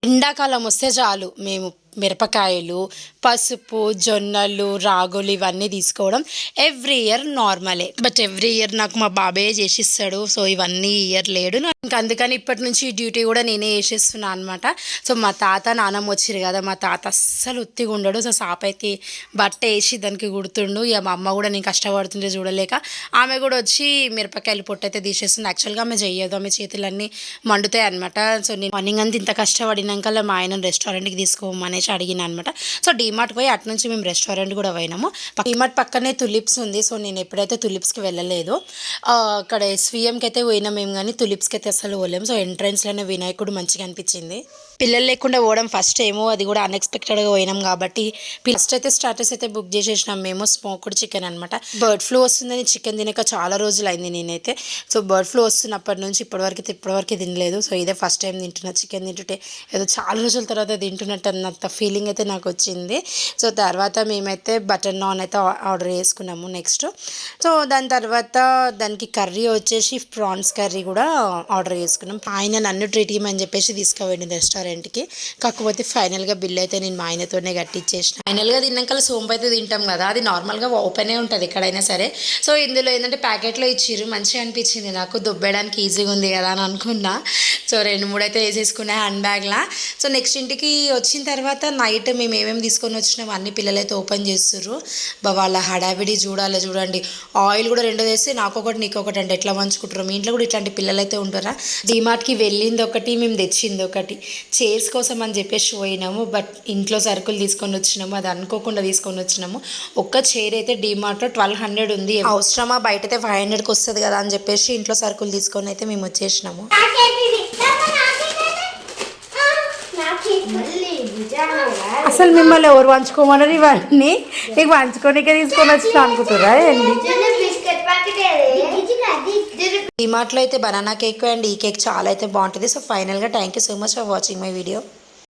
ఎండాకాలం వస్తే చాలు మేము మిరపకాయలు, పసుపు, జొన్నలు, రాగులు ఇవన్నీ తీసుకోవడం ఎవ్రీ ఇయర్ నార్మలే. బట్ ఎవ్రీ ఇయర్ నాకు మా బాబాయే చేసిస్తాడు. సో ఇవన్నీ ఇయర్ లేడు. ఇంకా అందుకని ఇప్పటి నుంచి ఈ డ్యూటీ కూడా నేనే చేసేస్తున్నాను అనమాట. సో మా తాత నానమ్మ వచ్చిరు కదా, మా తాత అస్సలు ఉత్తిగా ఉండడు. సో సాపైకి బట్ట వేసి దానికి కుడుతుండు. ఇక మా అమ్మ కూడా నేను కష్టపడుతుంటే చూడలేక ఆమె కూడా వచ్చి మిరపకాయలు పొట్టు అయితే తీసేస్తుంది. యాక్చువల్గా ఆమె చెయ్యదు, ఆమె చేతులన్నీ మండుతాయి అనమాట. సో నేను మార్నింగ్ అంతా ఇంత కష్టపడినాక మా ఆయన రెస్టారెంట్కి తీసుకోమనేసి అడిగిన అనమాట. సో డీమార్ట్ పోయి అటు నుంచి మేము రెస్టారెంట్ కూడా పోయినాము. డీమార్ట్ పక్కనే తులిప్స్ ఉంది. సో నేను ఎప్పుడైతే తులిప్స్కి వెళ్ళలేదు, అక్కడ ఎస్విఎంకి అయితే పోయినా మేము, కానీ తులిప్స్కి అయితే అసలు పోలేము. సో ఎంట్రన్స్లోనే వినాయకుడు మంచిగా అనిపించింది. పిల్లలు లేకుండా పోవడం ఫస్ట్ ఏమో, అది కూడా అన్ఎక్స్పెక్టెడ్గా పోయినాం కాబట్టి ఫస్ట్ అయితే స్టార్టర్స్ అయితే బుక్ చేసేసినాం మేము. స్మోక్డ్ చికెన్ అనమాట. బర్డ్ ఫ్లూ వస్తుందని చికెన్ తినక చాలా రోజులు అయింది నేనైతే. సో బర్డ్ ఫ్లూ వస్తున్నప్పటి నుంచి ఇప్పటివరకు తినలేదు. సో ఇదే ఫస్ట్ టైం తింటున్నా. చికెన్ తింటుంటే ఏదో చాలా రోజుల తర్వాత తింటున్నట్టు అన్నంత ఫీలింగ్ అయితే నాకు వచ్చింది. సో తర్వాత మేమైతే బటర్ నాన్ అయితే ఆర్డర్ చేసుకున్నాము నెక్స్ట్. సో దాని తర్వాత దానికి కర్రీ వచ్చేసి ప్రాన్స్ కర్రీ కూడా ఆర్డర్ చేసుకున్నాం. ఆయన నన్ను ట్రీట్ చేయమని చెప్పేసి తీసుకుపోయింది రెస్టారెంట్కి. కాకపోతే ఫైనల్గా బిల్ అయితే నేను మా ఆయనతోనే కట్టించేసిన. ఫైనల్గా తిన్నాక సోంపు అయితే తింటాం కదా, అది నార్మల్గా ఓపెనే ఉంటుంది ఎక్కడైనా సరే. సో ఇందులో ఏంటంటే ప్యాకెట్లో ఇచ్చిర్రు, మంచిగా అనిపించింది నాకు. దుబ్బేయడానికి ఈజీగా ఉంది కదా అని అనుకున్నా. సో 2-3 అయితే వేసేసుకున్నా హ్యాండ్ బ్యాగ్లా. సో నెక్స్ట్ ఇంటికి వచ్చిన తర్వాత నైట్ మేము ఏమేమి తీసుకొని వచ్చినాం అన్ని పిల్లలైతే ఓపెన్ చేస్తుర్రు. వాళ్ళ హడావిడి చూడండి. ఆయిల్ కూడా 2 వేస్తే నాకొకటి నీకొకటి అంటే ఎట్లా పంచుకుంటారు. మీ ఇంట్లో కూడా ఇట్లాంటి పిల్లలు అయితే ఉంటారా? డీమార్ట్కి వెళ్ళింది ఒకటి, మేము తెచ్చింది ఒకటి. చైర్స్ కోసం అని చెప్పేసి పోయినాము, బట్ ఇంట్లో సరుకులు తీసుకొని వచ్చినాము. అది అనుకోకుండా తీసుకొని వచ్చినాము. ఒక్క చైర్ అయితే డీమార్ట్లో 1200 ఉంది. అవసరమా, బయట అయితే 500కి వస్తుంది కదా అని చెప్పేసి ఇంట్లో సరుకులు తీసుకొని అయితే మేము వచ్చేసినాము. అసలు మిమ్మల్ని ఎవరు పంచుకోమన్నారు ఇవన్నీ? నీకు పంచుకోనికే తీసుకొని వచ్చినా అనుకుంటురా ఏంటి? డీమార్ట్లో అయితే బనానా కేక్ అండ్ ఈ కేక్ చాలా అయితే బాగుంటుంది. సో ఫైనల్గా thank you so much for watching my video.